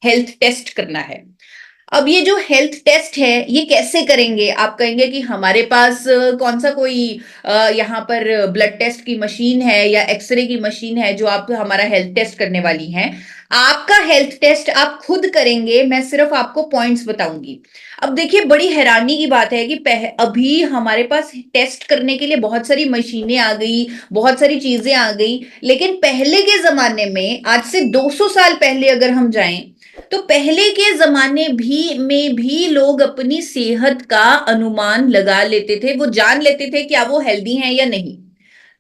Health test करना है। अब ये जो हेल्थ टेस्ट है ये कैसे करेंगे? आप कहेंगे कि हमारे पास कौन सा कोई यहाँ पर ब्लड टेस्ट की मशीन है या एक्सरे की मशीन है जो आप हमारा हेल्थ टेस्ट करने वाली हैं। आपका हेल्थ टेस्ट आप खुद करेंगे, मैं सिर्फ आपको पॉइंट्स बताऊंगी। अब देखिए, बड़ी हैरानी की बात है कि अभी हमारे पास टेस्ट करने के लिए बहुत सारी मशीनें आ गई, बहुत सारी चीजें आ गई, लेकिन पहले के जमाने में, आज से 200 साल पहले अगर हम जाएं, तो पहले के जमाने भी लोग अपनी सेहत का अनुमान लगा लेते थे, वो जान लेते थे क्या वो हेल्दी हैं या नहीं।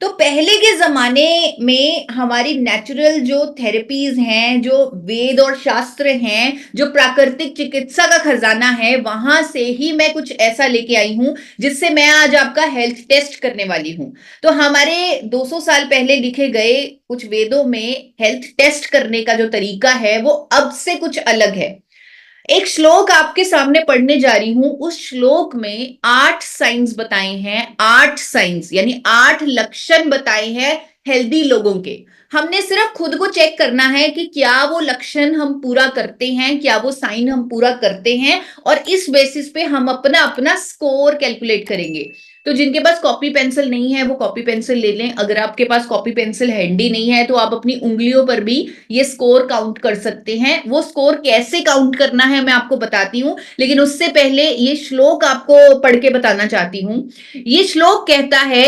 तो पहले के जमाने में हमारी नेचुरल जो थेरेपीज हैं, जो वेद और शास्त्र हैं, जो प्राकृतिक चिकित्सा का खजाना है, वहां से ही मैं कुछ ऐसा लेके आई हूं जिससे मैं आज आपका हेल्थ टेस्ट करने वाली हूं। तो हमारे 200 साल पहले लिखे गए कुछ वेदों में हेल्थ टेस्ट करने का जो तरीका है वो अब से कुछ अलग है। एक श्लोक आपके सामने पढ़ने जा रही हूं, उस श्लोक में 8 साइंस बताए हैं, 8 साइंस यानी 8 लक्षण बताए हैं हेल्दी लोगों के। हमने सिर्फ खुद को चेक करना है कि क्या वो लक्षण हम पूरा करते हैं, क्या वो साइन हम पूरा करते हैं, और इस बेसिस पे हम अपना अपना स्कोर कैलकुलेट करेंगे। तो जिनके पास कॉपी पेंसिल नहीं है वो कॉपी पेंसिल ले लें। अगर आपके पास कॉपी पेंसिल हैंडी नहीं है तो आप अपनी उंगलियों पर भी ये स्कोर काउंट कर सकते हैं। वो स्कोर कैसे काउंट करना है मैं आपको बताती हूं, लेकिन उससे पहले ये श्लोक आपको पढ़ के बताना चाहती हूं। ये श्लोक कहता है,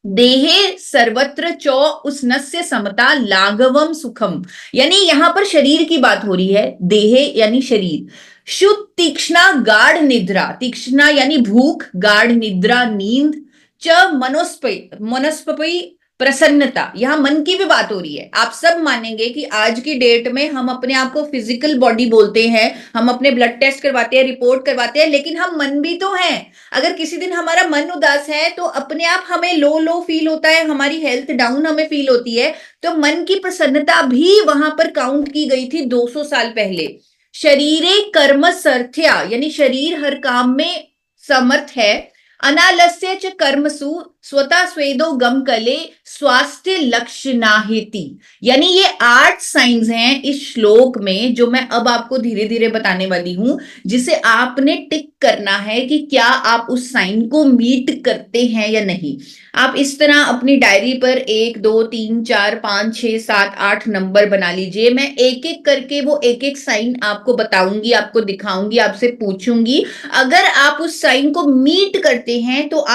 देहे सर्वत्र चौ उष्णस्य समता लाघवम सुखम। यानी यहां पर शरीर की बात हो रही है। देहे यानी शरीर, शुद्ध तीक्ष्णा गाढ़ निद्रा, तीक्ष्णा यानी भूख, गाढ़ निद्रा नींद, च मनस्पी प्रसन्नता, यहां मन की भी बात हो रही है। आप सब मानेंगे कि आज की डेट में हम अपने आप को फिजिकल बॉडी बोलते हैं, हम अपने ब्लड टेस्ट करवाते हैं, रिपोर्ट करवाते हैं, लेकिन हम मन भी तो हैं। अगर किसी दिन हमारा मन उदास है तो अपने आप हमें लो लो फील होता है, हमारी हेल्थ डाउन हमें फील होती है, तो मन की प्रसन्नता भी वहां पर काउंट की गई थी 200 साल पहले। शरीरे कर्म सर्थ्या यानी शरीर हर काम में समर्थ है। अनालस्य च कर्मसु स्वतः स्वेदो गम कले स्वास्थ्य लक्ष्य नाहेति। यानी ये 8 साइंस हैं इस श्लोक में जो मैं अब आपको धीरे धीरे बताने वाली हूं, जिसे आपने टिक करना है कि क्या आप उस साइन को मीट करते हैं या नहीं। आप इस तरह अपनी डायरी पर 1 2 3 4 5 6 7 8 नंबर बना लीजिए। मैं एक एक करके वो एक एक साइन आपको बताऊंगी, आपको दिखाऊंगी, आपसे पूछूंगी। अगर आप उस साइन को मीट करते हैं तो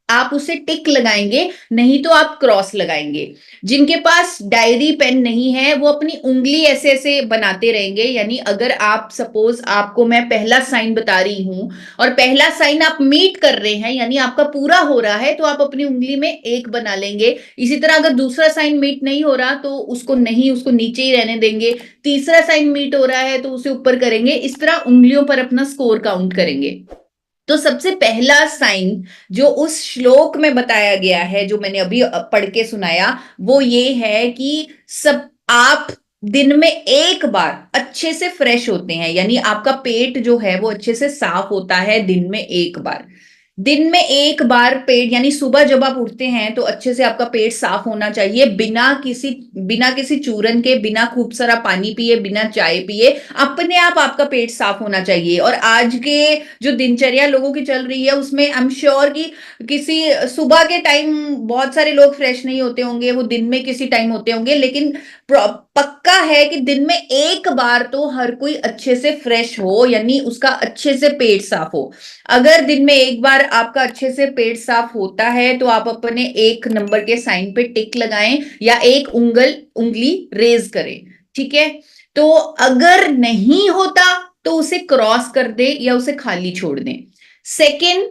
आप उसे टिक लगाएंगे, नहीं तो आप क्रॉस लगाएंगे। जिनके पास डायरी पेन नहीं है वो अपनी उंगली ऐसे ऐसे बनाते रहेंगे। यानी अगर आप सपोज आपको मैं पहला साइन बता रही हूं और पहला साइन आप मीट कर रहे हैं यानी आपका पूरा हो रहा है, तो आप अपनी उंगली में 1 बना लेंगे। इसी तरह अगर दूसरा साइन मीट नहीं हो रहा तो उसको नीचे ही रहने देंगे। तीसरा साइन मीट हो रहा है तो उसे ऊपर करेंगे। इस तरह उंगलियों पर अपना स्कोर काउंट करेंगे। तो सबसे पहला साइन जो उस श्लोक में बताया गया है, जो मैंने अभी पढ़ के सुनाया, वो ये है कि सब आप दिन में 1 बार अच्छे से फ्रेश होते हैं, यानी आपका पेट जो है वो अच्छे से साफ होता है दिन में 1 बार। दिन में 1 बार पेट, यानी सुबह जब आप उठते हैं तो अच्छे से आपका पेट साफ होना चाहिए, बिना किसी चूरन के, बिना खूब सारा पानी पिए, बिना चाय पिए, अपने आप आपका पेट साफ होना चाहिए। और आज के जो दिनचर्या लोगों की चल रही है उसमें आई एम श्योर कि किसी सुबह के टाइम बहुत सारे लोग फ्रेश नहीं होते होंगे, वो दिन में किसी टाइम होते होंगे, लेकिन पक्का है कि दिन में 1 बार तो हर कोई अच्छे से फ्रेश हो, यानी उसका अच्छे से पेट साफ हो। अगर दिन में 1 बार आपका अच्छे से पेट साफ होता है तो आप अपने 1 नंबर के साइन पे टिक लगाएं या एक उंगली रेज करें। ठीक है, तो अगर नहीं होता तो उसे क्रॉस कर दे या उसे खाली छोड़ दें। सेकंड,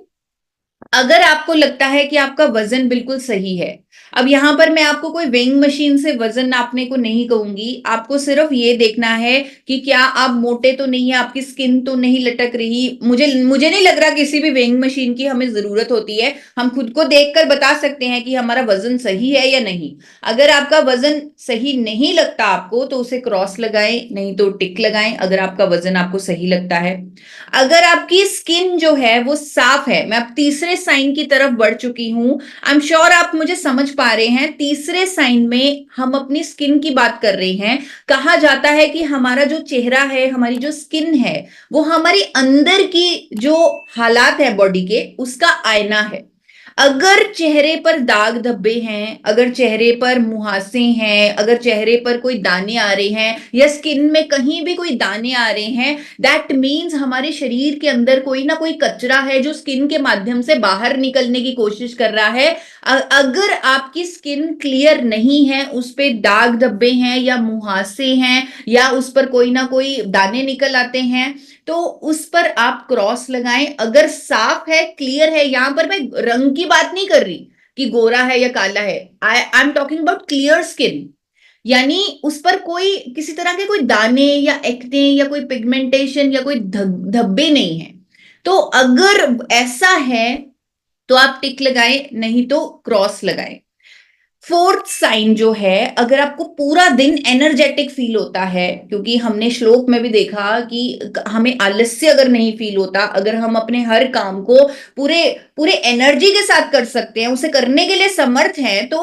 अगर आपको लगता है कि आपका वजन बिल्कुल सही है, अब यहां पर मैं आपको कोई वेइंग मशीन से वजन नापने को नहीं कहूंगी, आपको सिर्फ ये देखना है कि क्या आप मोटे तो नहीं है, आपकी स्किन तो नहीं लटक रही। मुझे नहीं लग रहा किसी भी वेइंग मशीन की हमें जरूरत होती है। हम खुद को देखकर बता सकते हैं कि हमारा वजन सही है या नहीं। अगर आपका वजन सही नहीं लगता आपको तो उसे क्रॉस लगाएं, नहीं तो टिक लगाएं अगर आपका वजन आपको सही लगता है। अगर आपकी स्किन जो है वो साफ है, मैं अब तीसरे साइन की तरफ बढ़ चुकी हूं, आई एम श्योर आप मुझे समझ समझ पा रहे हैं, तीसरे साइन में हम अपनी स्किन की बात कर रहे हैं। कहा जाता है कि हमारा जो चेहरा है, हमारी जो स्किन है, वो हमारी अंदर की जो हालात है बॉडी के, उसका आईना है। अगर चेहरे पर दाग धब्बे हैं, अगर चेहरे पर मुहासे हैं, अगर चेहरे पर कोई दाने आ रहे हैं या स्किन में कहीं भी कोई दाने आ रहे हैं, दैट मीन्स हमारे शरीर के अंदर कोई ना कोई कचरा है जो स्किन के माध्यम से बाहर निकलने की कोशिश कर रहा है। अगर आपकी स्किन क्लियर नहीं है, उस पे दाग धब्बे हैं या मुहासे हैं या उस पर कोई ना कोई दाने निकल आते हैं, तो उस पर आप क्रॉस लगाएं। अगर साफ है, क्लियर है, यहां पर मैं रंग की बात नहीं कर रही कि गोरा है या काला है, I am talking about clear skin, यानी उस पर कोई किसी तरह के कोई दाने या एक्ने या कोई पिगमेंटेशन या कोई धब्बे नहीं है। तो अगर ऐसा है तो आप टिक लगाएं, नहीं तो क्रॉस लगाएं। फोर्थ साइन जो है, अगर आपको पूरा दिन एनर्जेटिक फील होता है, क्योंकि हमने श्लोक में भी देखा कि हमें आलस्य अगर नहीं फील होता, अगर हम अपने हर काम को पूरे पूरे एनर्जी के साथ कर सकते हैं, उसे करने के लिए समर्थ हैं, तो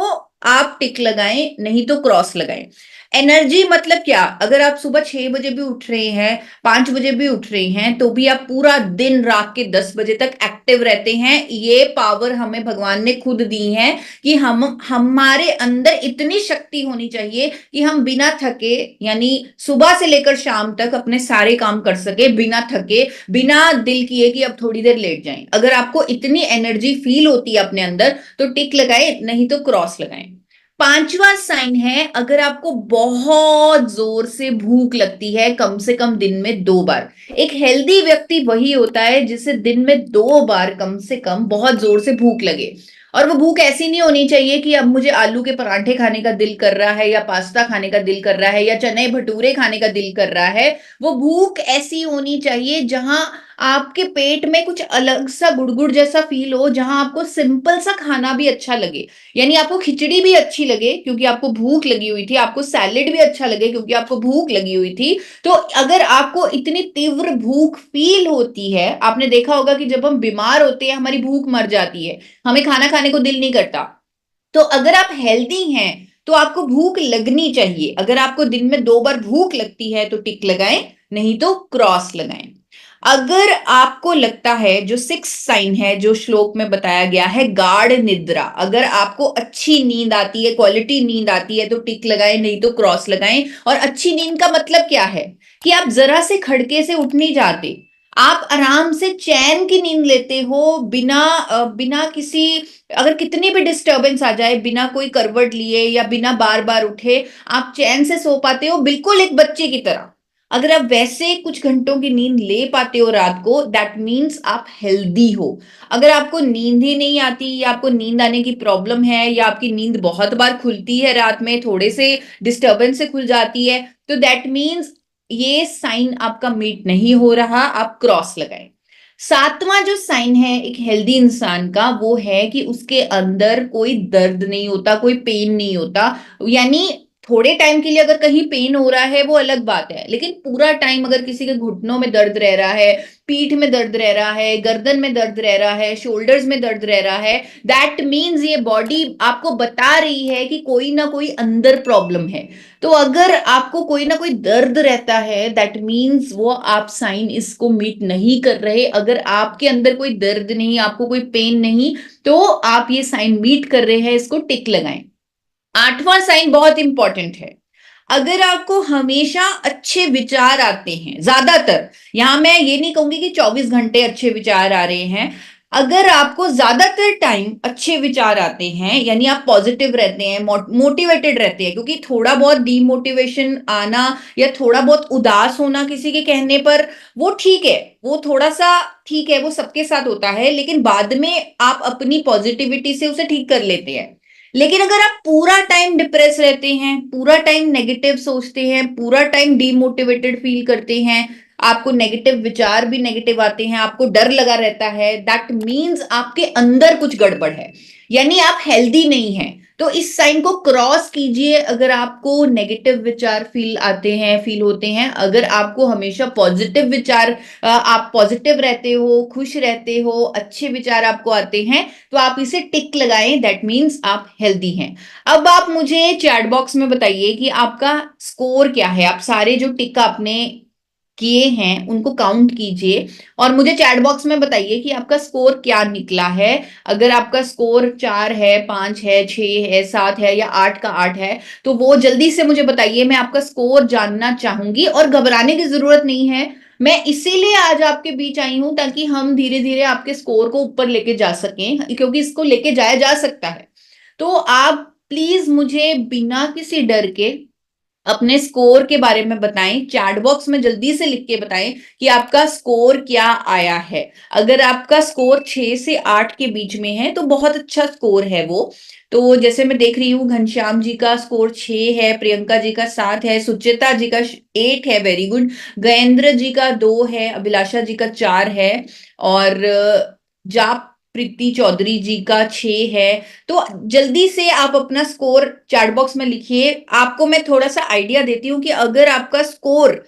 आप टिक लगाएं, नहीं तो क्रॉस लगाएं। एनर्जी मतलब क्या? अगर आप सुबह 6 बजे भी उठ रहे हैं, 5 बजे भी उठ रहे हैं, तो भी आप पूरा दिन रात के 10 बजे तक एक्टिव रहते हैं। ये पावर हमें भगवान ने खुद दी है कि हम हमारे अंदर इतनी शक्ति होनी चाहिए कि हम बिना थके, यानी सुबह से लेकर शाम तक अपने सारे काम कर सके बिना थके, बिना दिल किए कि अब थोड़ी देर लेट जाएं। अगर आपको इतनी एनर्जी फील होती है अपने अंदर, तो टिक लगाएं, नहीं तो क्रॉस लगाएं। पांचवा साइन है, अगर आपको बहुत जोर से भूख लगती है, कम से कम दिन में 2 बार। एक हेल्दी व्यक्ति वही होता है जिसे दिन में 2 बार कम से कम बहुत जोर से भूख लगे। और वो भूख ऐसी नहीं होनी चाहिए कि अब मुझे आलू के पराठे खाने का दिल कर रहा है या पास्ता खाने का दिल कर रहा है या चने भटूरे खाने का दिल कर रहा है। वो भूख ऐसी होनी चाहिए जहां आपके पेट में कुछ अलग सा गुड़गुड़ जैसा फील हो, जहां आपको सिंपल सा खाना भी अच्छा लगे, यानी आपको खिचड़ी भी अच्छी लगे क्योंकि आपको भूख लगी हुई थी, आपको सैलेड भी अच्छा लगे क्योंकि आपको भूख लगी हुई थी। तो अगर आपको इतनी तीव्र भूख फील होती है, आपने देखा होगा कि जब हम बीमार होते हैं हमारी भूख मर जाती है, हमें खाना खाने को दिल नहीं करता। तो अगर आप हेल्दी हैं तो आपको भूख लगनी चाहिए। अगर आपको दिन में 2 बार भूख लगती है तो टिक लगाएं, नहीं तो क्रॉस लगाएं। अगर आपको लगता है, जो 6 साइन है जो श्लोक में बताया गया है, गाढ़ निद्रा, अगर आपको अच्छी नींद आती है, क्वालिटी नींद आती है, तो टिक लगाएं, नहीं तो क्रॉस लगाएं। और अच्छी नींद का मतलब क्या है कि आप जरा से खड़के से उठ नहीं जाते, आप आराम से चैन की नींद लेते हो, बिना किसी, अगर कितनी भी डिस्टरबेंस आ जाए, बिना कोई करवट लिए या बिना बार बार उठे आप चैन से सो पाते हो, बिल्कुल एक बच्चे की तरह। अगर आप वैसे कुछ घंटों की नींद ले पाते हो रात को, दैट मीन्स आप हेल्दी हो। अगर आपको नींद ही नहीं आती या आपको नींद आने की प्रॉब्लम है या आपकी नींद बहुत बार खुलती है, रात में थोड़े से डिस्टरबेंस से खुल जाती है, तो दैट मीन्स ये साइन आपका मीट नहीं हो रहा, आप क्रॉस लगाएं। सातवां जो साइन है एक हेल्दी इंसान का, वो है कि उसके अंदर कोई दर्द नहीं होता, कोई पेन नहीं होता। यानी थोड़े टाइम के लिए अगर कहीं पेन हो रहा है वो अलग बात है, लेकिन पूरा टाइम अगर किसी के घुटनों में दर्द रह रहा है, पीठ में दर्द रह रहा है, गर्दन में दर्द रह रहा है, शोल्डर्स में दर्द रह रहा है, दैट मीन्स ये बॉडी आपको बता रही है कि कोई ना कोई अंदर प्रॉब्लम है। तो अगर आपको कोई ना कोई दर्द रहता है, दैट मीन्स वो आप साइन इसको मीट नहीं कर रहे। अगर आपके अंदर कोई दर्द नहीं, आपको कोई पेन नहीं, तो आप ये साइन मीट कर रहे हैं, इसको टिक लगाएं। आठवां साइन बहुत इंपॉर्टेंट है। अगर आपको हमेशा अच्छे विचार आते हैं, ज्यादातर, यहां मैं ये नहीं कहूंगी कि 24 घंटे अच्छे विचार आ रहे हैं, अगर आपको ज्यादातर टाइम अच्छे विचार आते हैं, यानी आप पॉजिटिव रहते हैं, मोटिवेटेड रहते हैं, क्योंकि थोड़ा बहुत डीमोटिवेशन आना या थोड़ा बहुत उदास होना किसी के कहने पर, वो ठीक है, वो थोड़ा सा ठीक है, वो सबके साथ होता है, लेकिन बाद में आप अपनी पॉजिटिविटी से उसे ठीक कर लेते हैं। लेकिन अगर आप पूरा टाइम डिप्रेस रहते हैं, पूरा टाइम नेगेटिव सोचते हैं, पूरा टाइम डीमोटिवेटेड फील करते हैं, आपको नेगेटिव विचार भी नेगेटिव आते हैं, आपको डर लगा रहता है, दैट मीन्स आपके अंदर कुछ गड़बड़ है, यानी आप हेल्दी नहीं है। तो इस साइन को क्रॉस कीजिए अगर आपको नेगेटिव विचार फील होते हैं। अगर आपको हमेशा पॉजिटिव विचार, आप पॉजिटिव रहते हो, खुश रहते हो, अच्छे विचार आपको आते हैं, तो आप इसे टिक लगाएं, दैट मीन्स आप हेल्दी हैं। अब आप मुझे चैट बॉक्स में बताइए कि आपका स्कोर क्या है। आप सारे जो टिक आपने किए हैं उनको काउंट कीजिए और मुझे चैट बॉक्स में बताइए कि आपका स्कोर क्या निकला है। अगर आपका स्कोर 4 है, 5 है, 6 है, 7 है या 8 का 8 है, तो वो जल्दी से मुझे बताइए, मैं आपका स्कोर जानना चाहूंगी। और घबराने की जरूरत नहीं है, मैं इसीलिए आज आपके बीच आई हूं ताकि हम धीरे धीरे आपके स्कोर को ऊपर लेके जा सकें, क्योंकि इसको लेके जाया जा सकता है। तो आप प्लीज मुझे बिना किसी डर के अपने स्कोर के बारे में बताएं, चैट बॉक्स में जल्दी से लिख के बताएं कि आपका स्कोर क्या आया है। अगर आपका स्कोर 6 से 8 के बीच में है तो बहुत अच्छा स्कोर है वो। तो जैसे मैं देख रही हूँ, घनश्याम जी का स्कोर 6 है, प्रियंका जी का 7 है, सुचिता जी का 8 है, वेरी गुड। गजेंद्र जी का 2 है, अभिलाषा जी का 4 है, और जाप प्रीति चौधरी जी का 6 है। तो जल्दी से आप अपना स्कोर चैट बॉक्स में लिखिए। आपको मैं थोड़ा सा आइडिया देती हूँ कि अगर आपका स्कोर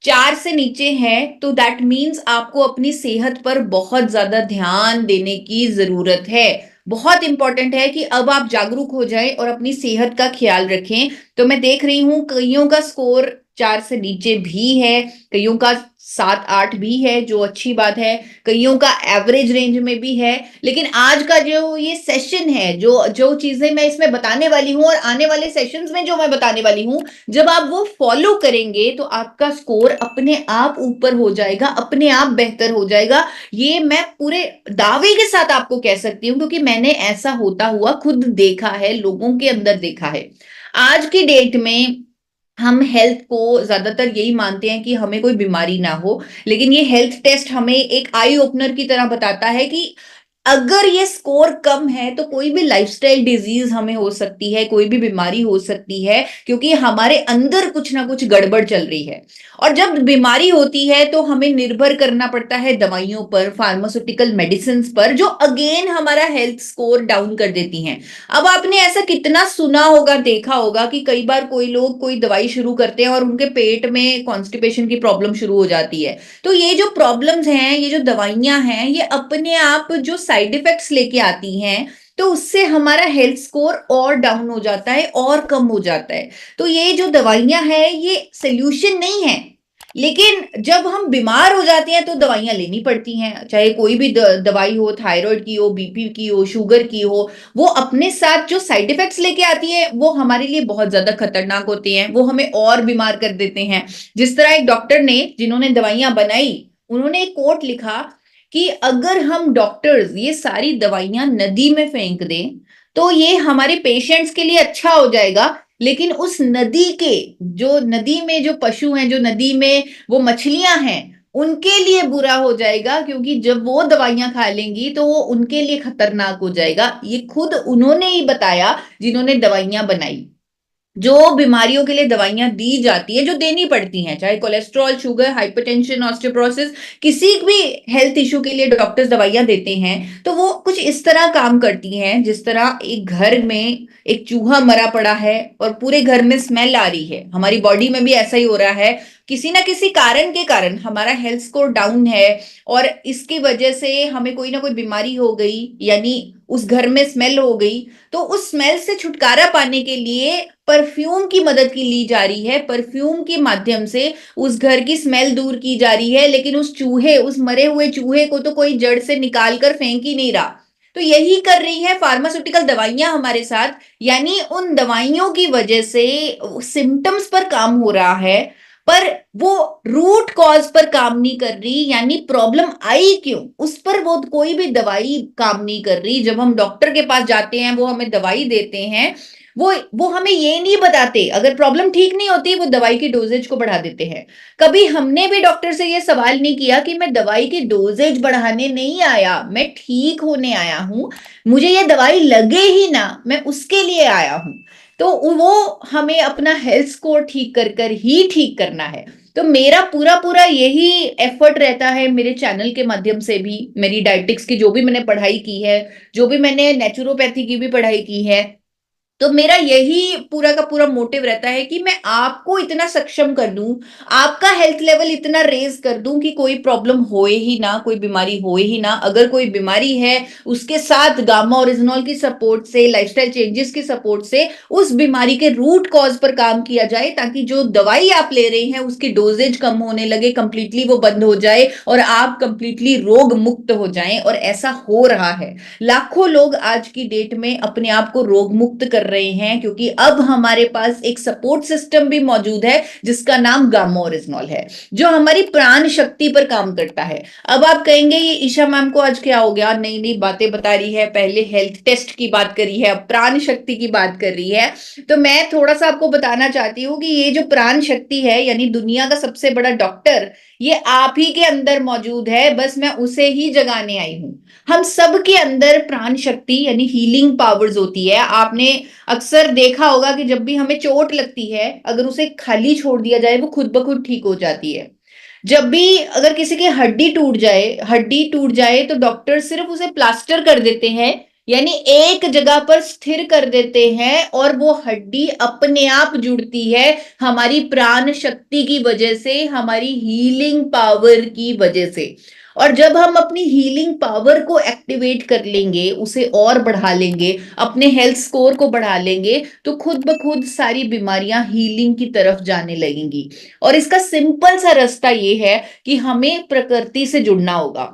4 से नीचे है तो दैट मीन्स आपको अपनी सेहत पर बहुत ज्यादा ध्यान देने की जरूरत है। बहुत इंपॉर्टेंट है कि अब आप जागरूक हो जाएं और अपनी सेहत का ख्याल रखें। तो मैं देख रही हूं कईयों का स्कोर 4 से नीचे भी है, कईयों का 7-8 भी है, जो अच्छी बात है, कईयों का एवरेज रेंज में भी है। लेकिन आज का जो ये सेशन है, जो जो चीजें मैं इसमें बताने वाली हूं और आने वाले सेशंस में जो मैं बताने वाली हूं, जब आप वो फॉलो करेंगे तो आपका स्कोर अपने आप ऊपर हो जाएगा, अपने आप बेहतर हो जाएगा। ये मैं पूरे दावे के साथ आपको कह सकती हूँ, क्योंकि मैंने ऐसा होता हुआ खुद देखा है, लोगों के अंदर देखा है। आज की डेट में हम हेल्थ को ज्यादातर यही मानते हैं कि हमें कोई बीमारी ना हो, लेकिन ये हेल्थ टेस्ट हमें एक आई ओपनर की तरह बताता है कि अगर ये स्कोर कम है तो कोई भी लाइफस्टाइल डिजीज हमें हो सकती है, कोई भी बीमारी हो सकती है, क्योंकि हमारे अंदर कुछ ना कुछ गड़बड़ चल रही है। और जब बीमारी होती है तो हमें निर्भर करना पड़ता है दवाइयों पर, फार्मास्यूटिकल मेडिसिन पर, जो अगेन हमारा हेल्थ स्कोर डाउन कर देती हैं। अब आपने ऐसा कितना सुना होगा, देखा होगा कि कई बार कोई लोग कोई दवाई शुरू करते हैं और उनके पेट में कॉन्स्टिपेशन की प्रॉब्लम शुरू हो जाती है। तो ये जो प्रॉब्लम्स हैं, ये जो दवाइयां हैं, ये अपने आप जो साइड इफेक्ट्स लेके आती हैं, तो उससे हमारा हेल्थ स्कोर और डाउन हो जाता है और कम हो जाता है। तो ये जो दवाइयां हैं ये सोल्यूशन नहीं है, लेकिन जब हम बीमार हो जाते हैं तो दवाइयां लेनी पड़ती हैं। चाहे कोई भी दवाई हो, थायराइड की हो, बीपी की हो, शुगर की हो, वो अपने साथ जो साइड इफेक्ट्स लेके आती है वो हमारे लिए बहुत ज्यादा खतरनाक होते हैं, वो हमें और बीमार कर देते हैं। जिस तरह एक डॉक्टर ने, जिन्होंने दवाइयां बनाई, उन्होंने एक कोट लिखा कि अगर हम डॉक्टर्स ये सारी दवाइयां नदी में फेंक दें तो ये हमारे पेशेंट्स के लिए अच्छा हो जाएगा, लेकिन उस नदी के, जो नदी में जो पशु हैं, जो नदी में वो मछलियां हैं, उनके लिए बुरा हो जाएगा, क्योंकि जब वो दवाइयां खा लेंगी तो वो उनके लिए खतरनाक हो जाएगा। ये खुद उन्होंने ही बताया, जिन्होंने दवाइयां बनाई। जो बीमारियों के लिए दवाइयां दी जाती है, जो देनी पड़ती हैं, चाहे कोलेस्ट्रॉल, शुगर, हाइपरटेंशन, ऑस्टियोपोरोसिस, किसी भी हेल्थ इशू के लिए डॉक्टर्स दवाइयां देते हैं, तो वो कुछ इस तरह काम करती हैं जिस तरह एक घर में एक चूहा मरा पड़ा है और पूरे घर में स्मेल आ रही है। हमारी बॉडी में भी ऐसा ही हो रहा है, किसी ना किसी कारण के कारण हमारा हेल्थ स्कोर डाउन है और इसकी वजह से हमें कोई ना कोई बीमारी हो गई, यानी उस घर में स्मेल हो गई। तो उस स्मेल से छुटकारा पाने के लिए परफ्यूम की मदद की ली जा रही है, परफ्यूम के माध्यम से उस घर की स्मेल दूर की जा रही है, लेकिन उस चूहे, उस मरे हुए चूहे को तो कोई जड़ से निकाल कर फेंक ही नहीं रहा। तो यही कर रही है फार्मास्यूटिकल दवाइयां हमारे साथ, यानी उन दवाइयों की वजह से सिम्टम्स पर काम हो रहा है, पर वो रूट कॉज पर काम नहीं कर रही, यानी प्रॉब्लम आई क्यों, उस पर वो कोई भी दवाई काम नहीं कर रही। जब हम डॉक्टर के पास जाते हैं, वो हमें दवाई देते हैं, वो हमें ये नहीं बताते, अगर प्रॉब्लम ठीक नहीं होती वो दवाई की डोजेज को बढ़ा देते हैं। कभी हमने भी डॉक्टर से ये सवाल नहीं किया कि मैं दवाई की डोजेज बढ़ाने नहीं आया, मैं ठीक होने आया हूं, मुझे ये दवाई लगे ही ना, मैं उसके लिए आया हूं। तो वो हमें अपना हेल्थ स्कोर ठीक कर कर ही ठीक करना है। तो मेरा पूरा पूरा यही एफर्ट रहता है, मेरे चैनल के माध्यम से भी, मेरी डायटिक्स की जो भी मैंने पढ़ाई की है, जो भी मैंने नेचुरोपैथी की भी पढ़ाई की है, तो मेरा यही पूरा का पूरा मोटिव रहता है कि मैं आपको इतना सक्षम कर दूं, आपका हेल्थ लेवल इतना रेज कर दूं कि कोई प्रॉब्लम होए ही ना, कोई बीमारी होए ही ना। अगर कोई बीमारी है, उसके साथ गामा ओरिजिनॉल की सपोर्ट से, लाइफस्टाइल चेंजेस की सपोर्ट से उस बीमारी के रूट कॉज पर काम किया जाए, ताकि जो दवाई आप ले रहे हैं उसकी डोजेज कम होने लगे, कंप्लीटली वो बंद हो जाए और आप कंप्लीटली रोग मुक्त हो जाएं। और ऐसा हो रहा है। लाखों लोग आज की डेट में अपने आप को रोग मुक्त कर रहे हैं, क्योंकि अब हमारे पास एक सपोर्ट सिस्टम भी मौजूद है जिसका नाम गामा ओरिजिनॉल है, जो हमारी प्राण शक्ति पर काम करता है। अब आप कहेंगे ये ईशा मैम को आज क्या हो गया, नई नई बातें बता रही है, पहले हेल्थ टेस्ट की बात करी है, अब प्राण शक्ति की बात कर रही है। तो मैं थोड़ा सा आपको बताना चाहती हूँ कि ये जो प्राण शक्ति है, यानी दुनिया का सबसे बड़ा डॉक्टर, ये आप ही के अंदर मौजूद है, बस मैं उसे ही जगाने आई हूं। हम सब के अंदर प्राण शक्ति यानी हीलिंग पावर्स होती है। आपने अक्सर देखा होगा कि जब भी हमें चोट लगती है, अगर उसे खाली छोड़ दिया जाए वो खुद ब खुद ठीक हो जाती है। जब भी अगर किसी की हड्डी टूट जाए तो डॉक्टर सिर्फ उसे प्लास्टर कर देते हैं, यानी एक जगह पर स्थिर कर देते हैं और वो हड्डी अपने आप जुड़ती है, हमारी प्राण शक्ति की वजह से, हमारी हीलिंग पावर की वजह से। और जब हम अपनी हीलिंग पावर को एक्टिवेट कर लेंगे, उसे और बढ़ा लेंगे, अपने हेल्थ स्कोर को बढ़ा लेंगे, तो खुद ब खुद सारी बीमारियां हीलिंग की तरफ जाने लगेंगी। और इसका सिंपल सा रास्ता ये है कि हमें प्रकृति से जुड़ना होगा,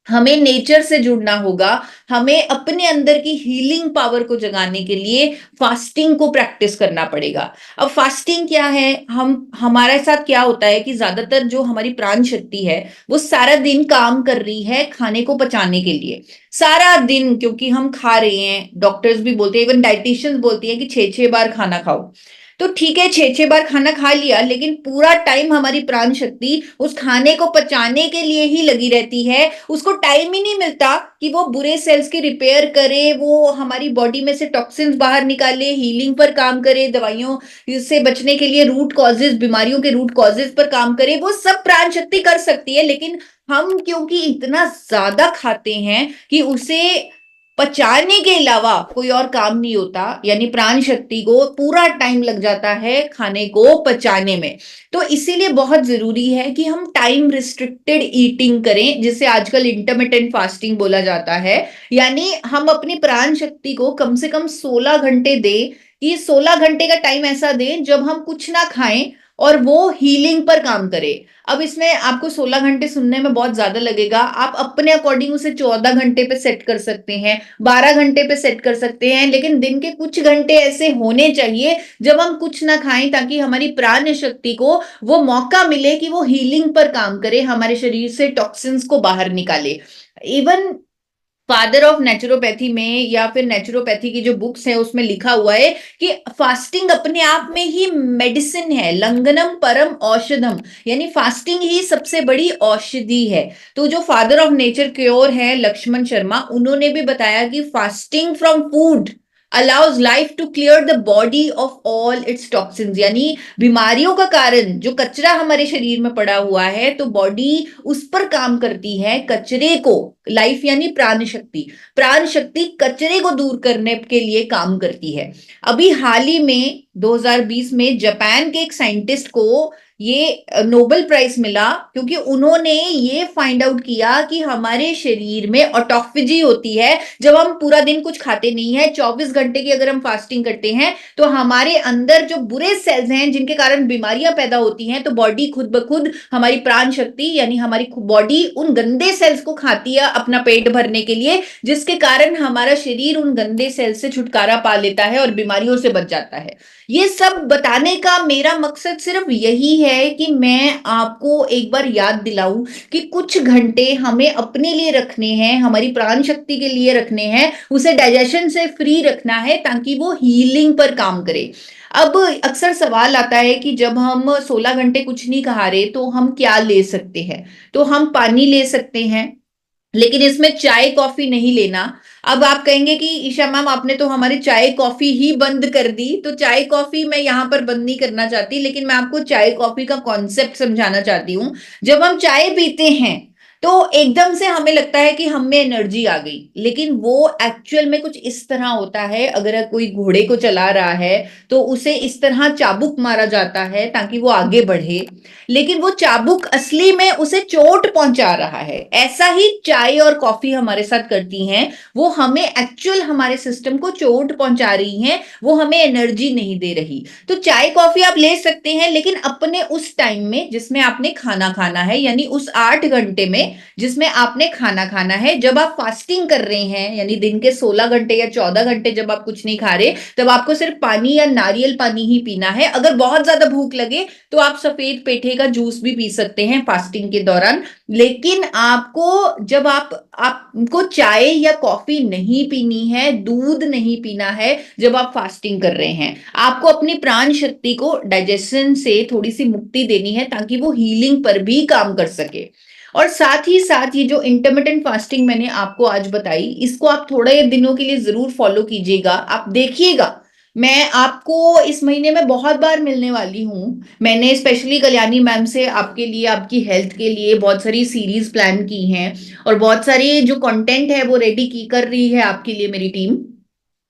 हमें नेचर से जुड़ना होगा, हमें अपने अंदर की हीलिंग पावर को जगाने के लिए फास्टिंग को प्रैक्टिस करना पड़ेगा। अब फास्टिंग क्या है, हमारे साथ क्या होता है कि ज्यादातर जो हमारी प्राण शक्ति है वो सारा दिन काम कर रही है खाने को पचाने के लिए, सारा दिन, क्योंकि हम खा रहे हैं। डॉक्टर्स भी बोलते हैं, इवन डाइटिशियंस बोलती हैं कि 6-6 बार खाना खाओ। तो ठीक है, 6-6 बार खाना खा लिया, लेकिन पूरा टाइम हमारी प्राण शक्ति उस खाने को पचाने के लिए ही लगी रहती है। उसको टाइम ही नहीं मिलता कि वो बुरे सेल्स की रिपेयर करे, वो हमारी बॉडी में से टॉक्सिन्स बाहर निकाले, हीलिंग पर काम करे, दवाइयों से बचने के लिए रूट कॉजेज, बीमारियों के रूट कॉजेज पर काम करे। वो सब प्राण शक्ति कर सकती है, लेकिन हम क्योंकि इतना ज्यादा खाते हैं कि उसे पचाने के अलावा कोई और काम नहीं होता, यानी प्राण शक्ति को पूरा टाइम लग जाता है खाने को पचाने में। तो इसीलिए बहुत जरूरी है कि हम टाइम रिस्ट्रिक्टेड ईटिंग करें, जिसे आजकल इंटरमिटेंट फास्टिंग बोला जाता है। यानी हम अपनी प्राण शक्ति को कम से कम 16 घंटे दें, कि 16 घंटे का टाइम ऐसा दें जब हम कुछ ना खाएं और वो हीलिंग पर काम करे। अब इसमें आपको 16 घंटे सुनने में बहुत ज्यादा लगेगा, आप अपने अकॉर्डिंग उसे 14 घंटे पे सेट कर सकते हैं, 12 घंटे पे सेट कर सकते हैं, लेकिन दिन के कुछ घंटे ऐसे होने चाहिए जब हम कुछ ना खाएं, ताकि हमारी प्राण शक्ति को वो मौका मिले कि वो हीलिंग पर काम करे, हमारे शरीर से टॉक्सिन्स को बाहर निकाले। इवन फादर ऑफ नेचुरोपैथी में या फिर नेचुरोपैथी की जो बुक्स है उसमें लिखा हुआ है कि फास्टिंग अपने आप में ही मेडिसिन है, लंगनम परम औषधम, यानी फास्टिंग ही सबसे बड़ी औषधि है। तो जो फादर ऑफ नेचर क्योर है लक्ष्मण शर्मा, उन्होंने भी बताया कि fasting from food allows life to clear the body of all its toxins, यानी बीमारियों का कारण जो कचरा हमारे शरीर में पड़ा हुआ है, तो बॉडी उस पर काम करती है, कचरे को, लाइफ यानी प्राण शक्ति, प्राण शक्ति कचरे को दूर करने के लिए काम करती है। अभी हाल ही में 2020 में जापान के एक साइंटिस्ट को ये नोबेल प्राइज मिला, क्योंकि उन्होंने ये फाइंड आउट किया कि हमारे शरीर में ऑटोफेजी होती है जब हम पूरा दिन कुछ खाते नहीं है। 24 घंटे की अगर हम फास्टिंग करते हैं तो हमारे अंदर जो बुरे सेल्स हैं जिनके कारण बीमारियां पैदा होती हैं, तो बॉडी खुद ब खुद, हमारी प्राण शक्ति यानी हमारी बॉडी उन गंदे सेल्स को खाती है अपना पेट भरने के लिए, जिसके कारण हमारा शरीर उन गंदे सेल्स से छुटकारा पा लेता है और बीमारियों से बच जाता है। ये सब बताने का मेरा मकसद सिर्फ यही है कि मैं आपको एक बार याद दिलाऊं कि कुछ घंटे हमें अपने लिए रखने हैं, हमारी प्राण शक्ति के लिए रखने हैं, उसे डाइजेशन से फ्री रखना है ताकि वो हीलिंग पर काम करे। अब अक्सर सवाल आता है कि जब हम 16 घंटे कुछ नहीं खा रहे तो हम क्या ले सकते हैं, तो हम पानी ले सकते हैं, लेकिन इसमें चाय कॉफी नहीं लेना। अब आप कहेंगे कि ईशा मैम आपने तो हमारी चाय कॉफी ही बंद कर दी, तो चाय कॉफी मैं यहाँ पर बंद नहीं करना चाहती, लेकिन मैं आपको चाय कॉफी का कॉन्सेप्ट समझाना चाहती हूँ। जब हम चाय पीते हैं तो एकदम से हमें लगता है कि हम में एनर्जी आ गई, लेकिन वो एक्चुअल में कुछ इस तरह होता है। अगर कोई घोड़े को चला रहा है तो उसे इस तरह चाबुक मारा जाता है ताकि वो आगे बढ़े, लेकिन वो चाबुक असली में उसे चोट पहुंचा रहा है। ऐसा ही चाय और कॉफी हमारे साथ करती हैं, वो हमें एक्चुअल हमारे सिस्टम को चोट पहुंचा रही हैं, वो हमें एनर्जी नहीं दे रही। तो चाय कॉफी आप ले सकते हैं, लेकिन अपने उस टाइम में जिसमें आपने खाना खाना है, यानी उस 8 घंटे में जिसमें आपने खाना खाना है। जब आप फास्टिंग कर रहे हैं, यानी दिन के 16 घंटे या 14 घंटे जब आप कुछ नहीं खा रहे, तब आपको सिर्फ पानी या नारियल पानी ही पीना है। अगर बहुत ज्यादा भूख लगे तो आप सफेद पेठे का जूस भी पी सकते हैं फास्टिंग के दौरान। लेकिन आपको जब आपको चाय या कॉफी नहीं पीनी है, दूध नहीं पीना है जब आप फास्टिंग कर रहे हैं। आपको अपनी प्राण शक्ति को डाइजेशन से थोड़ी सी मुक्ति देनी है ताकि वो हीलिंग पर भी काम कर सके। और साथ ही साथ ये जो इंटरमिटेंट फास्टिंग मैंने आपको आज बताई, इसको आप थोड़े दिनों के लिए जरूर फॉलो कीजिएगा। आप देखिएगा, मैं आपको इस महीने में बहुत बार मिलने वाली हूँ। मैंने स्पेशली कल्याणी मैम से आपके लिए, आपकी हेल्थ के लिए बहुत सारी सीरीज प्लान की हैं, और बहुत सारी जो कंटेंट है वो रेडी की कर रही है आपके लिए मेरी टीम।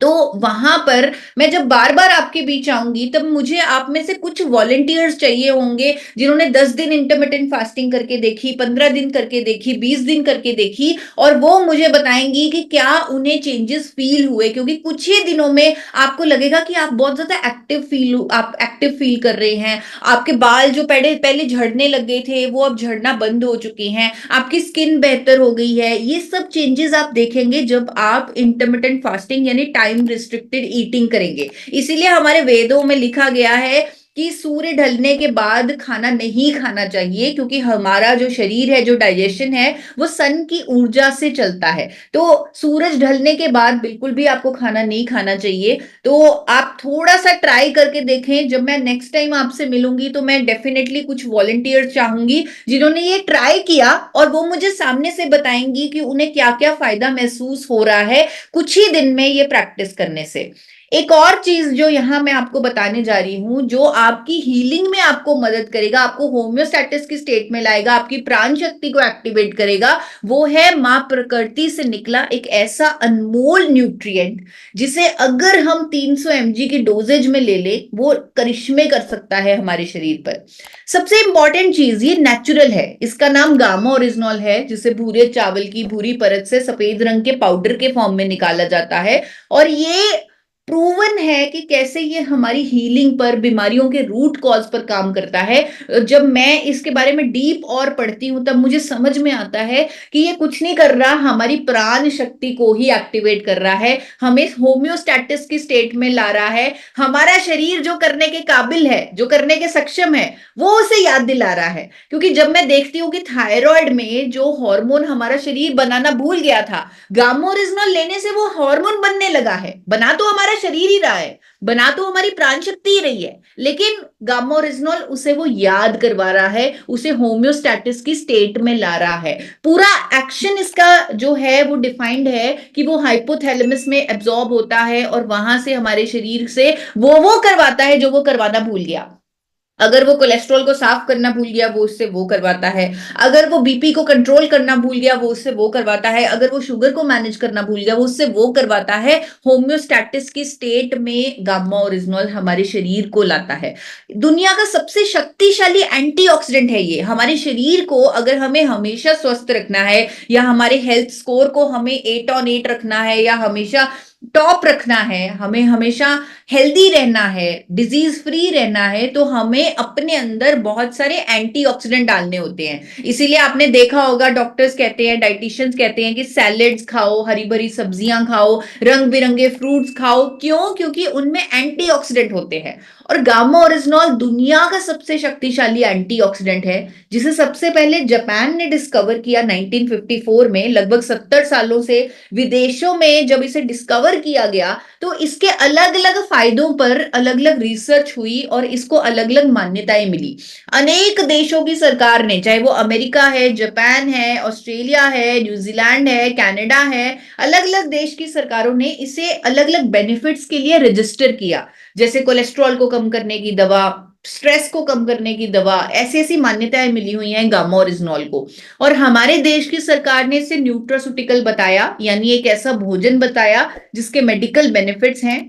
तो वहां पर मैं जब बार बार आपके बीच आऊंगी, तब मुझे आप में से कुछ वॉलेंटियर्स चाहिए होंगे जिन्होंने 10 दिन इंटरमिटेंट फास्टिंग करके देखी, 15 दिन करके देखी, 20 दिन करके देखी, और वो मुझे बताएंगी कि क्या उन्हें चेंजेस फील हुए। क्योंकि कुछ ही दिनों में आपको लगेगा कि आप बहुत ज्यादा आप एक्टिव फील कर रहे हैं। आपके बाल जो पहले पहले झड़ने लग गए थे वो अब झड़ना बंद हो चुके हैं, आपकी स्किन बेहतर हो गई है। ये सब चेंजेस आप देखेंगे जब आप इंटरमिटेंट फास्टिंग यानी टाइम रिस्ट्रिक्टेड ईटिंग करेंगे। इसीलिए हमारे वेदों में लिखा गया है कि सूर्य ढलने के बाद खाना नहीं खाना चाहिए, क्योंकि हमारा जो शरीर है, जो डाइजेशन है, वो सन की ऊर्जा से चलता है। तो सूरज ढलने के बाद बिल्कुल भी आपको खाना नहीं खाना चाहिए। तो आप थोड़ा सा ट्राई करके देखें। जब मैं नेक्स्ट टाइम आपसे मिलूंगी तो मैं डेफिनेटली कुछ वॉलंटियर्स चाहूंगी जिन्होंने ये ट्राई किया, और वो मुझे सामने से बताएंगी कि उन्हें क्या क्या फायदा महसूस हो रहा है कुछ ही दिन में ये प्रैक्टिस करने से। एक और चीज जो यहां मैं आपको बताने जा रही हूं, जो आपकी हीलिंग में आपको मदद करेगा, आपको होम्योस्टैटिस की स्टेट में लाएगा, आपकी प्राण शक्ति को एक्टिवेट करेगा, वो है मां प्रकृति से निकला एक ऐसा अनमोल न्यूट्रिएंट जिसे अगर हम 300 mg की डोजेज में ले ले, वो करिश्मे कर सकता है हमारे शरीर पर। सबसे इंपॉर्टेंट चीज, ये नेचुरल है। इसका नाम गामा ओरिजिनॉल है, जिसे भूरे चावल की भूरी परत से सफेद रंग के पाउडर के फॉर्म में निकाला जाता है। और ये प्रूवन है कि कैसे ये हमारी हीलिंग पर, बीमारियों के रूट कॉज पर काम करता है। जब मैं इसके बारे में डीप और पढ़ती हूं तब मुझे समझ में आता है कि ये कुछ नहीं कर रहा, हमारी प्राण शक्ति को ही एक्टिवेट कर रहा है, हमें होम्योस्टैटिस की स्टेट में ला रहा है। हमारा शरीर जो करने के काबिल है, जो करने के सक्षम है, वो उसे याद दिला रहा है। क्योंकि जब मैं देखती हूँ कि थायराइड में जो हार्मोन हमारा शरीर बनाना भूल गया था, गामा ओरिजिनल लेने से वो हार्मोन बनने लगा है। बना तो हमारा शरीर ही रहा है, बना तो हमारी प्राण शक्ति ही रही है, लेकिन गामा ओरिजिनल उसे वो याद करवा रहा है, उसे होम्योस्टैटिस की स्टेट में ला रहा है। पूरा एक्शन इसका जो है वो डिफाइंड है कि वो हाइपोथैलेमस में एब्जॉर्ब होता है और वहां से हमारे शरीर से वो करवाता है जो वो करवाना भूल गया। अगर वो कोलेस्ट्रॉल को साफ करना भूल गया, वो उससे वो करवाता है। अगर वो बीपी को कंट्रोल करना भूल गया, वो उससे वो करवाता है। अगर वो शुगर को मैनेज करना भूल गया, वो उससे वो करवाता है। होम्योस्टैटिस की स्टेट में गामा ओरिजिनल हमारे शरीर को लाता है। दुनिया का सबसे शक्तिशाली एंटीऑक्सीडेंट है ये। हमारे शरीर को अगर हमें हमेशा स्वस्थ रखना है, या हमारे हेल्थ स्कोर को हमें 8 on 8 रखना है, या हमेशा टॉप रखना है, हमें हमेशा हेल्दी रहना है, डिजीज फ्री रहना है, तो हमें अपने अंदर बहुत सारे एंटीऑक्सीडेंट डालने होते हैं। इसीलिए आपने देखा होगा, डॉक्टर्स कहते हैं, डाइटिशियंस कहते हैं कि सैलेड्स खाओ, हरी भरी सब्जियां खाओ, रंग बिरंगे फ्रूट्स खाओ। क्यों? क्योंकि उनमें एंटीऑक्सीडेंट होते हैं। और गामा ओरिजिनॉल दुनिया का सबसे शक्तिशाली एंटीऑक्सीडेंट है, जिसे सबसे पहले जापान ने डिस्कवर किया 1954 में। लगभग 70 सालों से विदेशों में जब इसे डिस्कवर किया गया, तो इसके अलग अलग फायदों पर अलग अलग रिसर्च हुई और इसको अलग अलग मान्यताएं मिली। अनेक देशों की सरकार ने, चाहे वो अमेरिका है, जापान है, ऑस्ट्रेलिया है, न्यूजीलैंड है, कनाडा है, अलग अलग देश की सरकारों ने इसे अलग अलग बेनिफिट्स के लिए रजिस्टर किया। जैसे कोलेस्ट्रॉल को कम करने की दवा, स्ट्रेस को कम करने की दवा, ऐसी ऐसी मान्यताएं मिली हुई हैं गामा ओरिजिनॉल को। और हमारे देश की सरकार ने इसे न्यूट्रास्यूटिकल बताया, यानी एक ऐसा भोजन बताया जिसके मेडिकल बेनिफिट्स हैं।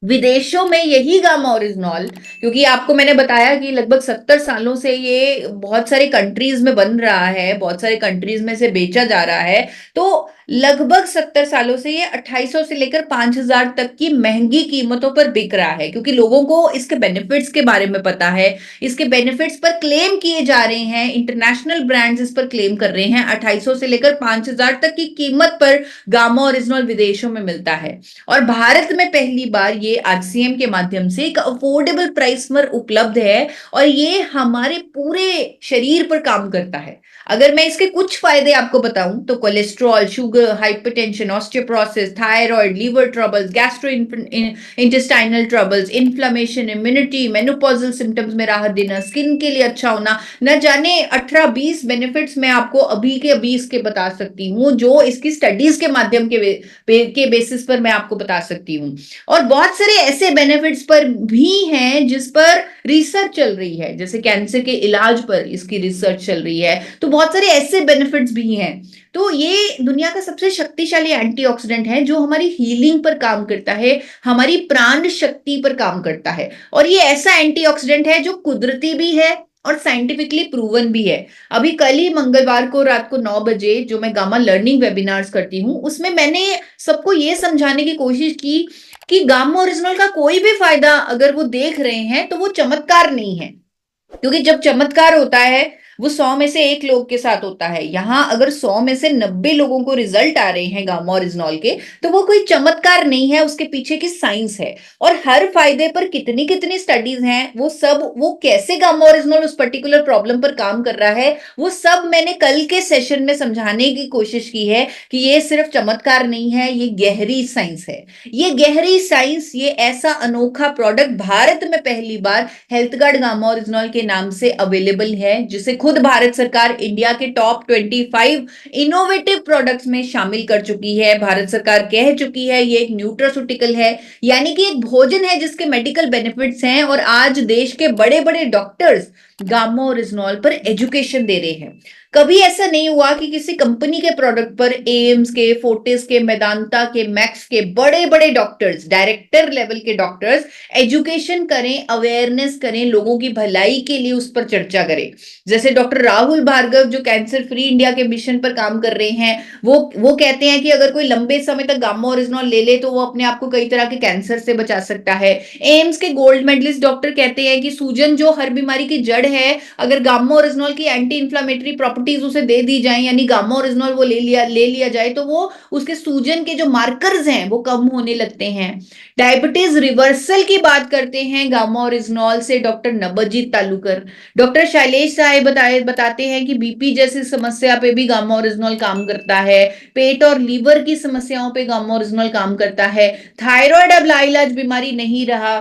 विदेशों में यही गामा ओरिजिनॉल, क्योंकि आपको मैंने बताया कि लगभग 70 सालों से ये बहुत सारे कंट्रीज में बन रहा है, बहुत सारे कंट्रीज में से बेचा जा रहा है, तो लगभग 70 सालों से ये 2800 से लेकर 5000 तक की महंगी कीमतों पर बिक रहा है, क्योंकि लोगों को इसके बेनिफिट्स के बारे में पता है। इसके बेनिफिट्स पर क्लेम किए जा रहे हैं, इंटरनेशनल ब्रांड्स इस पर क्लेम कर रहे हैं। 2800 से लेकर 5000 तक की कीमत पर गामा ओरिजिनॉल विदेशों में मिलता है। और भारत में पहली बार ये आरसीएम के माध्यम से एक अफोर्डेबल प्राइस पर उपलब्ध है, और ये हमारे पूरे शरीर पर काम करता है। अगर मैं इसके कुछ फायदे आपको बताऊं तो cholesterol, sugar, hypertension, osteoporosis, thyroid, liver troubles, gastro intestinal troubles, inflammation, immunity, menopausal symptoms में राहत देना, स्किन के लिए अच्छा होना, न जाने 18-20 बेनिफिट्स मैं आपको अभी के अभी इसके बता सकती हूँ, जो इसकी स्टडीज के माध्यम के बेसिस पर मैं आपको बता सकती हूँ। और बहुत सारे ऐसे बेनिफिट्स पर भी हैं जिस पर रिसर्च चल रही है, जैसे कैंसर के इलाज पर इसकी रिसर्च चल रही है, तो बहुत सारे ऐसे बेनिफिट्स भी हैं। तो ये दुनिया का सबसे शक्तिशाली एंटीऑक्सीडेंट है जो हमारी हीलिंग पर काम करता है, हमारी प्राण शक्ति पर काम करता है। और ये ऐसा एंटीऑक्सीडेंट है जो कुदरती भी है और साइंटिफिकली प्रूवन भी है। अभी कल ही मंगलवार को रात को 9 बजे जो मैं गामा लर्निंग वेबिनार्स करती हूँ, उसमें मैंने सबको ये समझाने की कोशिश की कि गामा ओरिजिनल का कोई भी फायदा अगर वो देख रहे हैं तो वो चमत्कार नहीं है, क्योंकि जब चमत्कार होता है वो 100 में से 1 लोग के साथ होता है। यहां अगर 100 में से 90 लोगों को रिजल्ट आ रहे हैं गामा ओरिजिनॉल के, तो वो कोई चमत्कार नहीं है, उसके पीछे की साइंस है। और हर फायदे पर कितनी कितनी स्टडीज हैं, वो सब, वो कैसे गामा ओरिजिनॉल उस पर्टिकुलर प्रॉब्लम पर काम कर रहा है, वो सब मैंने कल के सेशन में समझाने की कोशिश की है कि ये सिर्फ चमत्कार नहीं है, ये गहरी साइंस है। ये गहरी साइंस, ये ऐसा अनोखा प्रोडक्ट भारत में पहली बार हेल्थ गार्ड गामा ओरिजिनॉल के नाम से अवेलेबल है, जिसे खुद भारत सरकार इंडिया के टॉप 25 इनोवेटिव प्रोडक्ट्स में शामिल कर चुकी है। भारत सरकार कह चुकी है ये एक न्यूट्रास्यूटिकल है, यानी कि एक भोजन है जिसके मेडिकल बेनिफिट्स हैं। और आज देश के बड़े बड़े डॉक्टर्स गामा ओरिजिनॉल पर एजुकेशन दे रहे हैं। कभी ऐसा नहीं हुआ कि किसी कंपनी के प्रोडक्ट पर एम्स के, फोर्टिस के, मेदांता के, मैक्स के बड़े बड़े डॉक्टर्स, डायरेक्टर लेवल के डॉक्टर्स एजुकेशन करें, अवेयरनेस करें, लोगों की भलाई के लिए उस पर चर्चा करें। जैसे डॉक्टर राहुल भार्गव जो कैंसर फ्री इंडिया के मिशन पर काम कर रहे हैं, वो कहते हैं कि अगर कोई लंबे समय तक गामा ओरिजिनॉल ले ले तो वो अपने आप को कई तरह के कैंसर से बचा सकता है। एम्स के गोल्ड मेडलिस्ट डॉक्टर कहते हैं कि सूजन जो हर बीमारी की जड़ है, अगर गामा ओरिजिनॉल की एंटी इंफ्लेमेटरी प्रॉपर्टीज उसे दे दी जाए, यानी गामा ओरिजिनॉल वो ले लिया जाए, तो वो उसके सूजन के जो मार्कर्स हैं वो कम होने लगते हैं। डायबिटीज रिवर्सल की बात करते हैं गामा ओरिजिनॉल से डॉक्टर नवजीत तालुकर। डॉक्टर शैलेश साहब बताते हैं कि बीपी जैसी समस्या पे भी गामा ओरिजिनॉल काम करता है, पेट और लीवर की समस्याओं पे गामा ओरिजिनॉल काम करता है, थायराइड अब लाइलाज बीमारी नहीं रहा,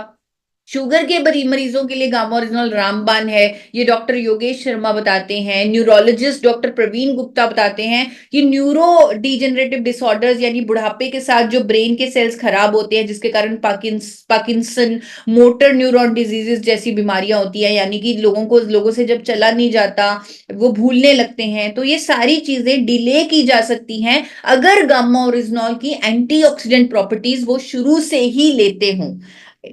शुगर के मरीजों के लिए गामा ओरिजिनॉल रामबाण है, ये डॉक्टर योगेश शर्मा बताते हैं। न्यूरोलॉजिस्ट डॉक्टर प्रवीण गुप्ता बताते हैं कि न्यूरो डिजेनरेटिव डिसऑर्डर्स, यानी बुढ़ापे के साथ जो ब्रेन के सेल्स खराब होते हैं जिसके कारण पार्किंसन, मोटर न्यूरॉन डिजीजेस जैसी बीमारियां होती हैं, यानी कि लोगों से जब चला नहीं जाता वो भूलने लगते हैं, तो ये सारी चीजें डिले की जा सकती हैं अगर गामा ओरिजिनॉल की एंटीऑक्सीडेंट प्रॉपर्टीज वो शुरू से ही लेते हों।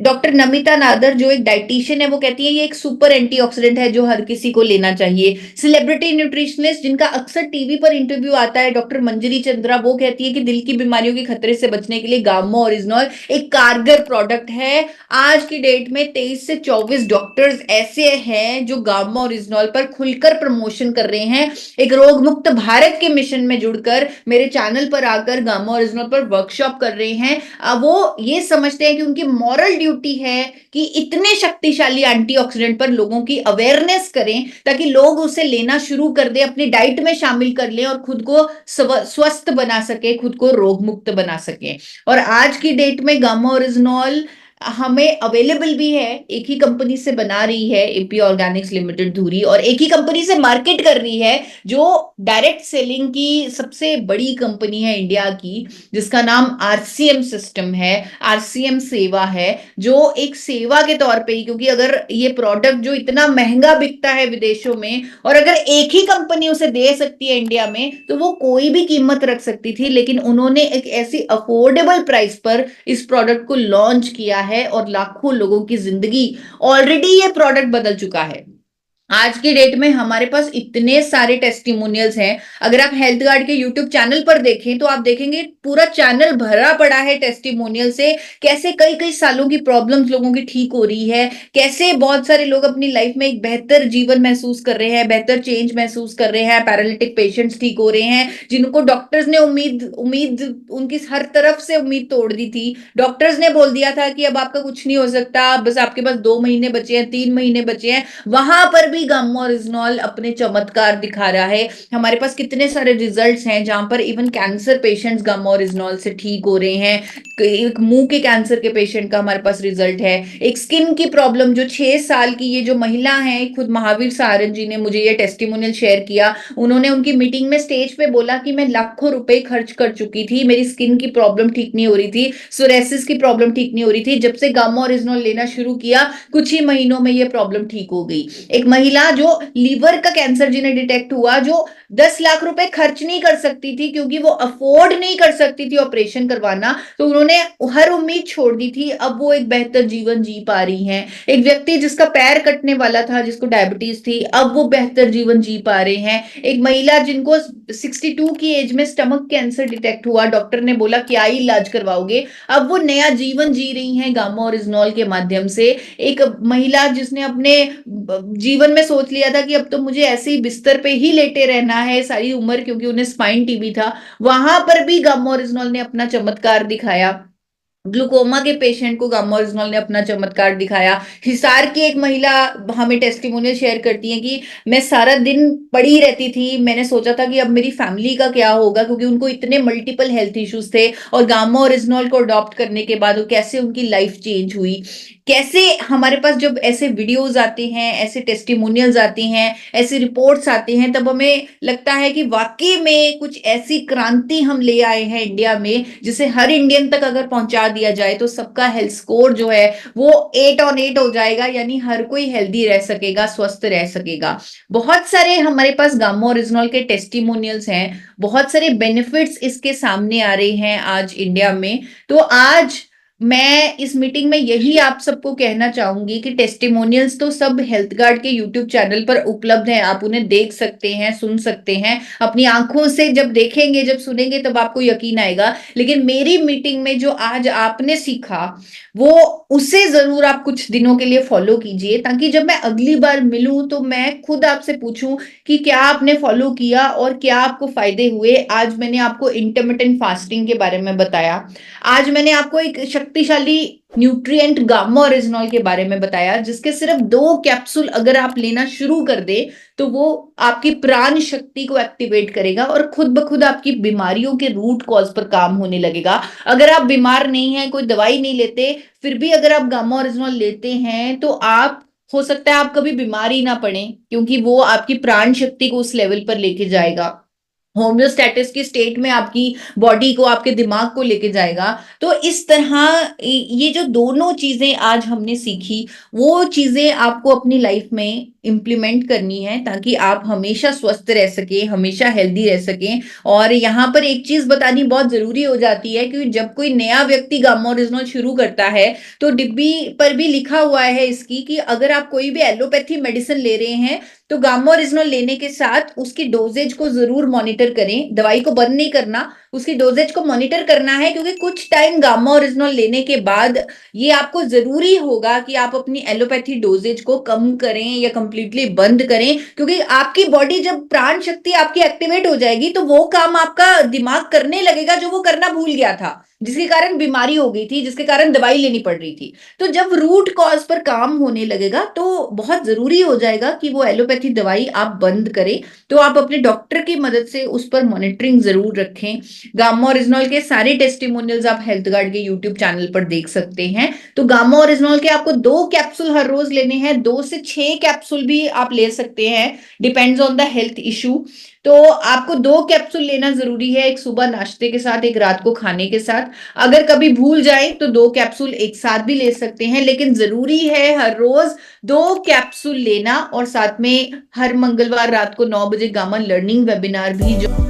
डॉक्टर नमिता नादर जो एक डाइटिशियन है वो कहती है ये एक सुपर एंटीऑक्सीडेंट है जो हर किसी को लेना चाहिए। सेलिब्रिटी न्यूट्रिशनिस्ट जिनका अक्सर टीवी पर इंटरव्यू आता है, डॉक्टर मंजरी चंद्रा, वो कहती है कि दिल की बीमारियों के खतरे से बचने के लिए गामा ओरिजिनॉल एक कारगर प्रोडक्ट है। आज की डेट में 23 से 24 डॉक्टर्स ऐसे हैं जो गामा ओरिजिनॉल पर खुलकर प्रमोशन कर रहे हैं। एक रोग मुक्त भारत के मिशन में जुड़कर मेरे चैनल पर आकर गामा ओरिजिनॉल पर वर्कशॉप कर रहे हैं। वो ये समझते हैं कि उनकी मॉरल ड्यूटी है कि इतने शक्तिशाली एंटीऑक्सीडेंट पर लोगों की अवेयरनेस करें ताकि लोग उसे लेना शुरू कर दें, अपनी डाइट में शामिल कर लें और खुद को स्वस्थ बना सके, खुद को रोग मुक्त बना सके। और आज की डेट में गामा ओरिजिनॉल हमें अवेलेबल भी है, एक ही कंपनी से बना रही है एपी ऑर्गेनिक्स लिमिटेड धुरी, और एक ही कंपनी से मार्केट कर रही है, जो डायरेक्ट सेलिंग की सबसे बड़ी कंपनी है इंडिया की, जिसका नाम आरसीएम सिस्टम है, आरसीएम सेवा है, जो एक सेवा के तौर पे ही, क्योंकि अगर ये प्रोडक्ट जो इतना महंगा बिकता है विदेशों में, और अगर एक ही कंपनी उसे दे सकती है इंडिया में, तो वो कोई भी कीमत रख सकती थी, लेकिन उन्होंने एक ऐसी अफोर्डेबल प्राइस पर इस प्रोडक्ट को लॉन्च किया है, और लाखों लोगों की जिंदगी ऑलरेडी ये प्रोडक्ट बदल चुका है। आज की डेट में हमारे पास इतने सारे टेस्टिमोनियल्स हैं। अगर आप हेल्थ गार्ड के यूट्यूब चैनल पर देखें तो आप देखेंगे पूरा चैनल भरा पड़ा है टेस्टिमोनियल से, कैसे कई कई सालों की प्रॉब्लम्स लोगों की ठीक हो रही है, कैसे बहुत सारे लोग अपनी लाइफ में एक बेहतर जीवन महसूस कर रहे हैं, बेहतर चेंज महसूस कर रहे हैं, पैरालिटिक पेशेंट्स ठीक हो रहे हैं, जिनको डॉक्टर्स ने उम्मीद उम्मीद उनकी हर तरफ से उम्मीद तोड़ दी थी। डॉक्टर्स ने बोल दिया था कि अब आपका कुछ नहीं हो सकता, बस आपके पास 2 महीने बचे हैं, 3 महीने बचे हैं, वहां पर भी गामा ओरिजिनल अपने चमत्कार दिखा रहा है। हमारे पास कितने सारे रिजल्ट्स हैं जहां पर even cancer patients gamma original से ठीक हो रहे हैं। एक मुंह के कैंसर के पेशेंट का हमारे पास रिजल्ट है। एक स्किन की प्रॉब्लम, जो 6 साल की ये जो महिला है, खुद महावीर सारन जी ने मुझे ये टेस्टिमोनियल शेयर किया। उन्होंने उनकी मीटिंग में स्टेज पे बोला कि मैं लाखों रुपए खर्च कर चुकी थी, मेरी स्किन की प्रॉब्लम ठीक नहीं हो रही थी, सोरेसिस की प्रॉब्लम ठीक नहीं हो रही थी, जब से गामा ओरिजिनल लेना शुरू किया कुछ ही महीनों में ये प्रॉब्लम ठीक हो गई। एक महिला जो लीवर का कैंसर जिन्हें डिटेक्ट हुआ, जो 10 लाख रुपए खर्च नहीं कर सकती थी क्योंकि वो अफोर्ड नहीं कर सकती थी ऑपरेशन करवाना, तो उन्होंने हर उम्मीद छोड़ दी थी, अब वो एक बेहतर जीवन जी पा रही हैं। एक व्यक्ति जिसका पैर कटने वाला था, जिसको डायबिटीज थी, अब वो बेहतर जीवन जी पा रहे हैं। एक महिला जिनको 62 की एज में स्टमक कैंसर डिटेक्ट हुआ, डॉक्टर ने बोला क्या ही इलाज करवाओगे, अब वो नया जीवन जी रही हैं गामा ओरिजिनल के माध्यम से। एक महिला जिसने अपने जीवन में सोच लिया था कि अब तो मुझे ऐसे ही बिस्तर पे ही लेटे रहना है सारी उम्र, क्योंकि उन्हें स्पाइन टीबी था, वहां पर भी गामा ओरिजिनल ने अपना चमत्कार दिखाया। ग्लूकोमा के पेशेंट को गामा ओरिजिनल ने अपना चमत्कार दिखाया। हिसार की एक महिला हमें टेस्टिमोनियल शेयर करती है कि मैं सारा दिन पड़ी रहती थी, मैंने सोचा था कि अब मेरी फैमिली का क्या होगा, क्योंकि उनको इतने मल्टीपल हेल्थ इश्यूज थे, और गामा ओरिजिनल को अडॉप्ट करने के बाद वो कैसे उनकी लाइफ चेंज हुई। कैसे हमारे पास जब ऐसे वीडियोस आते हैं, ऐसे टेस्टिमोनियल्स आते हैं, ऐसे रिपोर्ट्स आते हैं, तब हमें लगता है कि वाकई में कुछ ऐसी क्रांति हम ले आए हैं इंडिया में, जिसे हर इंडियन तक अगर पहुंचा दिया जाए तो सबका हेल्थ स्कोर जो है वो 8 on 8 हो जाएगा, यानी हर कोई हेल्दी रह सकेगा, स्वस्थ रह सकेगा। बहुत सारे हमारे पास गामा ओरिजिनल के टेस्टिमोनियल्स हैं, बहुत सारे बेनिफिट्स इसके सामने आ रहे हैं आज इंडिया में। तो आज मैं इस मीटिंग में यही आप सबको कहना चाहूंगी कि टेस्टिमोनियल्स तो सब हेल्थ गार्ड के यूट्यूब चैनल पर उपलब्ध हैं, आप उन्हें देख सकते हैं, सुन सकते हैं, अपनी आंखों से जब देखेंगे, जब सुनेंगे, तब आपको यकीन आएगा। लेकिन मेरी मीटिंग में जो आज आपने सीखा, वो उसे जरूर आप कुछ दिनों के लिए फॉलो कीजिए, ताकि जब मैं अगली बार मिलूं तो मैं खुद आपसे पूछूं कि क्या आपने फॉलो किया और क्या आपको फायदे हुए। आज मैंने आपको इंटरमिटेंट फास्टिंग के बारे में बताया, आज मैंने आपको एक शक्तिशाली न्यूट्रिएंट गामा ओरिजिनल के बारे में बताया, जिसके सिर्फ 2 कैप्सूल अगर आप लेना शुरू कर दे तो वो आपकी प्राण शक्ति को एक्टिवेट करेगा, और खुद ब खुद आपकी बीमारियों के रूट कॉज पर काम होने लगेगा। अगर आप बीमार नहीं हैं, कोई दवाई नहीं लेते, फिर भी अगर आप गामा ओरिजिनल लेते हैं, तो आप हो सकता है आप कभी बीमार ही ना पड़े, क्योंकि वो आपकी प्राण शक्ति को उस लेवल पर लेके जाएगा, होम्योस्टेटिस की स्टेट में आपकी बॉडी को, आपके दिमाग को लेके जाएगा। तो इस तरह ये जो दोनों चीजें आज हमने सीखी, वो चीजें आपको अपनी लाइफ में इंप्लीमेंट करनी है, ताकि आप हमेशा स्वस्थ रह सके, हमेशा हेल्दी रह सकें। और यहाँ पर एक चीज बतानी बहुत जरूरी हो जाती है कि जब कोई नया व्यक्ति गामा ओरिजिनल शुरू करता है, तो डिब्बी पर भी लिखा हुआ है इसकी कि अगर आप कोई भी एलोपैथी मेडिसिन ले रहे हैं, तो गामा ओरिजिनल लेने के साथ उसकी डोजेज को जरूर मॉनिटर करें, दवाई को बंद नहीं करना, उसकी डोजेज को मॉनिटर करना है, क्योंकि कुछ टाइम गामा ओरिजिनल लेने के बाद ये आपको जरूरी होगा कि आप अपनी एलोपैथी डोजेज को कम करें या कंप्लीटली बंद करें, क्योंकि आपकी बॉडी जब प्राण शक्ति आपकी एक्टिवेट हो जाएगी, तो वो काम आपका दिमाग करने लगेगा जो वो करना भूल गया था। जिसके कारण बीमारी हो गई थी, जिसके कारण दवाई लेनी पड़ रही थी। तो जब रूट कॉज पर काम होने लगेगा तो बहुत जरूरी हो जाएगा कि वो एलोपैथी दवाई आप बंद करें। तो आप अपने डॉक्टर की मदद से उस पर मॉनिटरिंग जरूर रखें। गामा ओरिजिनॉल के सारे टेस्टिमोनियल्स आप हेल्थ गार्ड के यूट्यूब चैनल पर देख सकते हैं। तो गामा ओरिजिनॉल के आपको 2 कैप्सूल हर रोज लेने हैं, 2 से 6 कैप्सूल भी आप ले सकते हैं, depends on the health issue. तो आपको 2 कैप्सूल लेना जरूरी है, एक सुबह नाश्ते के साथ, एक रात को खाने के साथ। अगर कभी भूल जाए तो 2 कैप्सूल एक साथ भी ले सकते हैं, लेकिन जरूरी है हर रोज 2 कैप्सूल लेना। और साथ में हर मंगलवार रात को 9 बजे गामा लर्निंग वेबिनार भी जो